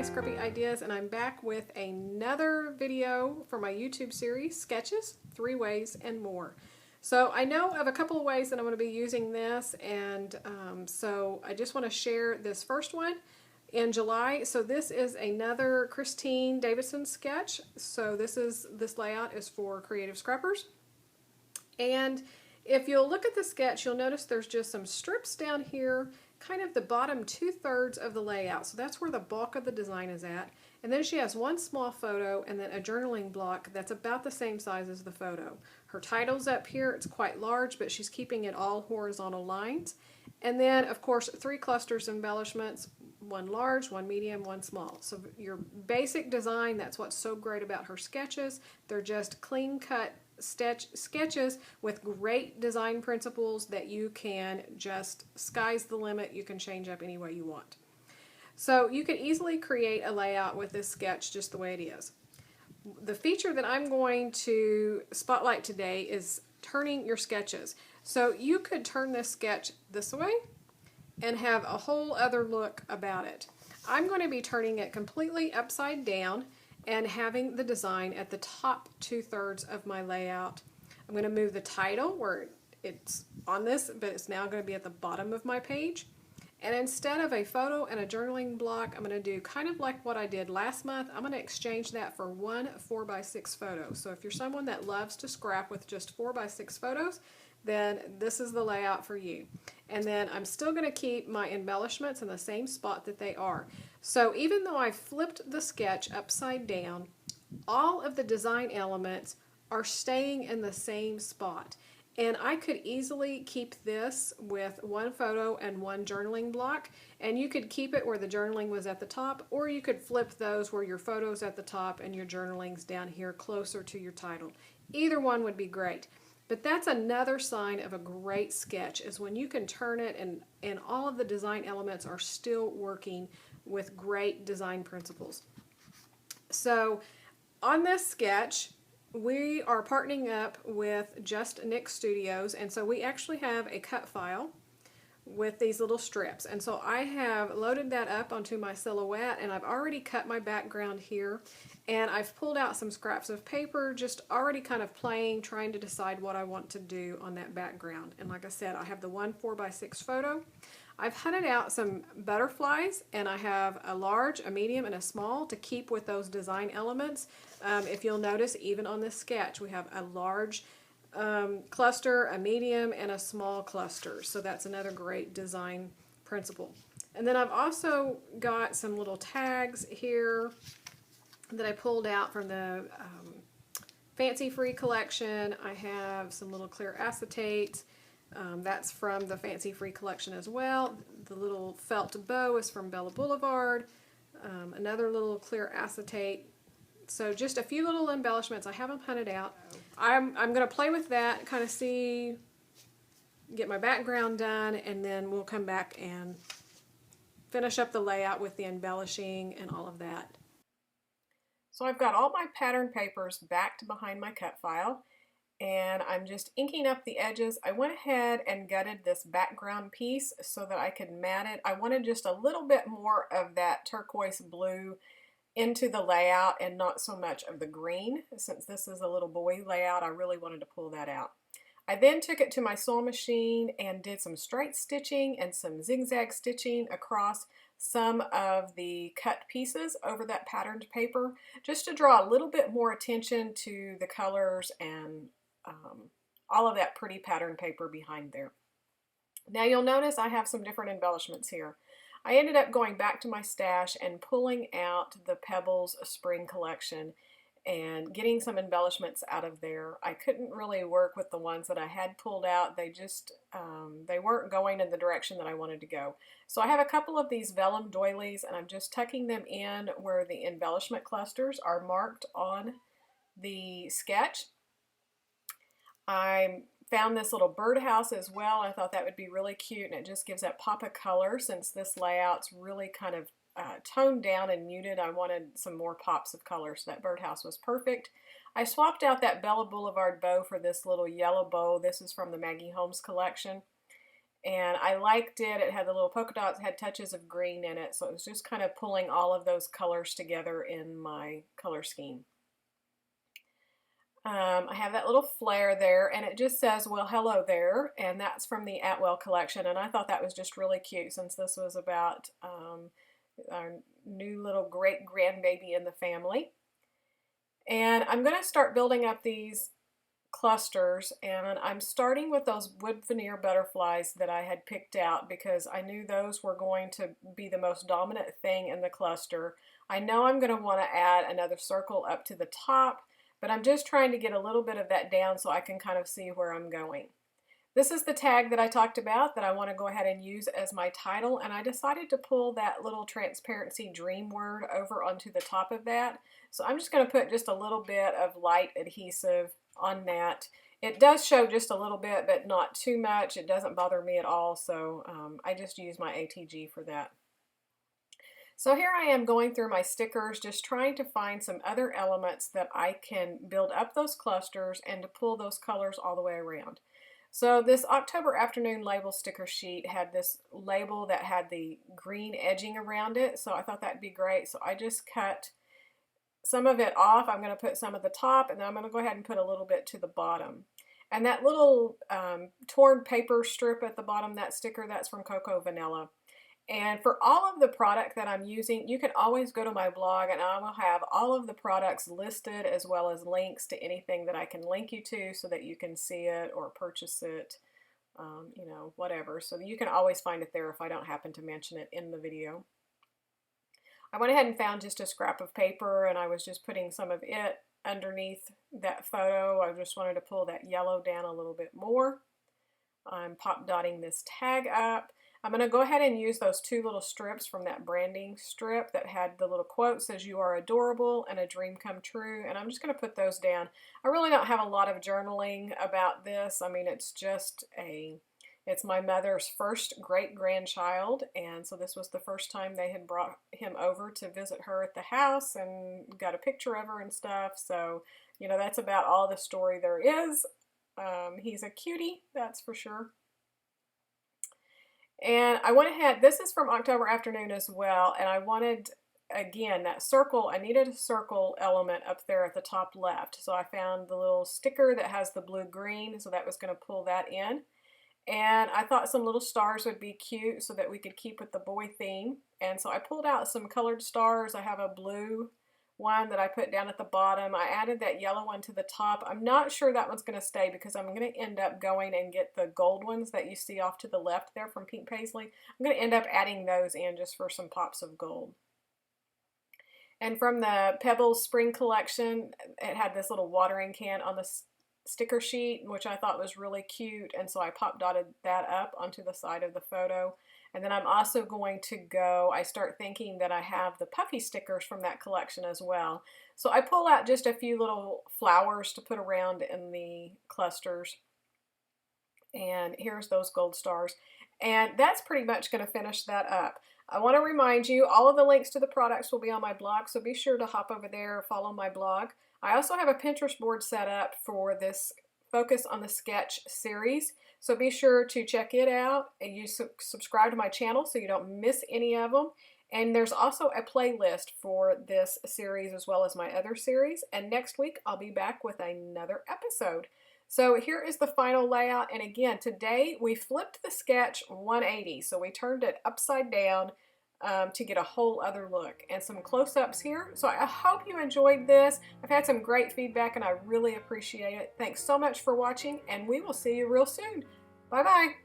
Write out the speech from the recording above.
Scrappy Ideas, and I'm back with another video for my YouTube series, Sketches, 3 Ways and More. So I know of a couple of ways that I'm going to be using this, and so I just want to share this first one in July. So this is another Christine Davidson sketch. So this layout is for creative scrappers. And if you'll look at the sketch, you'll notice there's just some strips down here, kind of the bottom 2/3 of the layout. So that's where the bulk of the design is at. And then she has one small photo and then a journaling block that's about the same size as the photo. Her title's up here. It's quite large, but she's keeping it all horizontal lines. And then, of course, 3 clusters embellishments, one large, one medium, one small. So your basic design, that's what's so great about her sketches. They're just clean-cut sketches with great design principles that you can just, sky's the limit, you can change up any way you want. So you could easily create a layout with this sketch just the way it is. The feature that I'm going to spotlight today is turning your sketches. So you could turn this sketch this way and have a whole other look about it. I'm going to be turning it completely upside down and having the design at the top 2/3 of my layout. I'm going to move the title where it's on this, but it's now going to be at the bottom of my page. And instead of a photo and a journaling block, I'm going to do kind of like what I did last month. I'm going to exchange that for one 4x6 photo. So if you're someone that loves to scrap with just 4x6 photos, then this is the layout for you. And then I'm still going to keep my embellishments in the same spot that they are. So even though I flipped the sketch upside down, all of the design elements are staying in the same spot. And I could easily keep this with one photo and one journaling block, and you could keep it where the journaling was at the top, or you could flip those where your photo's at the top and your journaling's down here closer to your title. Either one would be great. But that's another sign of a great sketch, is when you can turn it and all of the design elements are still working with great design principles. So on this sketch, we are partnering up with Just Nick Studios, and so we actually have a cut file with these little strips. And so I have loaded that up onto my silhouette, and I've already cut my background here, and I've pulled out some scraps of paper, just already kind of playing, trying to decide what I want to do on that background. And like I said, I have the one 4x6 photo. I've hunted out some butterflies, and I have a large, a medium, and a small to keep with those design elements. If you'll notice, even on this sketch, we have a large cluster, a medium, and a small cluster. So that's another great design principle. And then I've also got some little tags here that I pulled out from the Fancy Free collection. I have some little clear acetate. That's from the Fancy Free collection as well. The little felt bow is from Bella Boulevard. Another little clear acetate. So just a few little embellishments. I haven't hunted out. I'm going to play with that, kind of see, get my background done, and then we'll come back and finish up the layout with the embellishing and all of that. So I've got all my pattern papers backed behind my cut file, and I'm just inking up the edges. I went ahead and gutted this background piece so that I could mat it. I wanted just a little bit more of that turquoise blue into the layout and not so much of the green. Since this is a little boy layout, I really wanted to pull that out. I then took it to my sewing machine and did some straight stitching and some zigzag stitching across some of the cut pieces over that patterned paper, just to draw a little bit more attention to the colors and all of that pretty pattern paper behind there. Now you'll notice I have some different embellishments here. I ended up going back to my stash and pulling out the Pebbles Spring collection and getting some embellishments out of there. I couldn't really work with the ones that I had pulled out. They just, they weren't going in the direction that I wanted to go. So I have a couple of these vellum doilies, and I'm just tucking them in where the embellishment clusters are marked on the sketch. I found this little birdhouse as well. I thought that would be really cute, and it just gives that pop of color. Since this layout's really kind of toned down and muted, I wanted some more pops of color, so that birdhouse was perfect. I swapped out that Bella Boulevard bow for this little yellow bow. This is from the Maggie Holmes collection. And I liked it. It had the little polka dots, had touches of green in it, so it was just kind of pulling all of those colors together in my color scheme. I have that little flare there, and it just says, well, hello there, and that's from the Atwell collection, and I thought that was just really cute since this was about our new little great-grandbaby in the family. And I'm going to start building up these clusters, and I'm starting with those wood veneer butterflies that I had picked out because I knew those were going to be the most dominant thing in the cluster. I know I'm going to want to add another circle up to the top, but I'm just trying to get a little bit of that down so I can kind of see where I'm going. This is the tag that I talked about that I want to go ahead and use as my title, and I decided to pull that little transparency dream word over onto the top of that. So I'm just going to put just a little bit of light adhesive on that. It does show just a little bit, but not too much. It doesn't bother me at all, so I just use my ATG for that. So here I am going through my stickers, just trying to find some other elements that I can build up those clusters and to pull those colors all the way around. So this October Afternoon label sticker sheet had this label that had the green edging around it, so I thought that'd be great. So I just cut some of it off. I'm going to put some at the top, and then I'm going to go ahead and put a little bit to the bottom. And that little torn paper strip at the bottom, that sticker, that's from Cocoa Vanilla. And for all of the product that I'm using, you can always go to my blog, and I will have all of the products listed as well as links to anything that I can link you to so that you can see it or purchase it, you know, whatever. So you can always find it there if I don't happen to mention it in the video. I went ahead and found just a scrap of paper, and I was just putting some of it underneath that photo. I just wanted to pull that yellow down a little bit more. I'm pop dotting this tag up. I'm going to go ahead and use those two little strips from that branding strip that had the little quote, says "You are adorable" and "A dream come true," and I'm just going to put those down. I really don't have a lot of journaling about this. I mean, it's just it's my mother's first great-grandchild, and so this was the first time they had brought him over to visit her at the house and got a picture of her and stuff. So, you know, that's about all the story there is. He's a cutie, that's for sure. And I went ahead, this is from October Afternoon as well, and I wanted, again, that circle, I needed a circle element up there at the top left. So I found the little sticker that has the blue-green, so that was going to pull that in. And I thought some little stars would be cute so that we could keep with the boy theme. And so I pulled out some colored stars. I have a blue one that I put down at the bottom. I added that yellow one to the top. I'm not sure that one's going to stay because I'm going to end up going and get the gold ones that you see off to the left there from Pink Paisley. I'm going to end up adding those in just for some pops of gold. And from the Pebbles Spring Collection, it had this little watering can on the sticker sheet, which I thought was really cute, and so I pop dotted that up onto the side of the photo. And then I'm also going to go, I start thinking that I have the puffy stickers from that collection as well. So I pull out just a few little flowers to put around in the clusters. And here's those gold stars. And that's pretty much going to finish that up. I want to remind you, all of the links to the products will be on my blog, so be sure to hop over there, follow my blog. I also have a Pinterest board set up for this Focus on the Sketch series, so be sure to check it out, and you subscribe to my channel so you don't miss any of them. And there's also a playlist for this series as well as my other series, and next week I'll be back with another episode. So here is the final layout, and again, today we flipped the sketch 180, so we turned it upside down to get a whole other look, and some close-ups here. So I hope you enjoyed this. I've had some great feedback and I really appreciate it. Thanks so much for watching, and we will see you real soon. Bye-bye.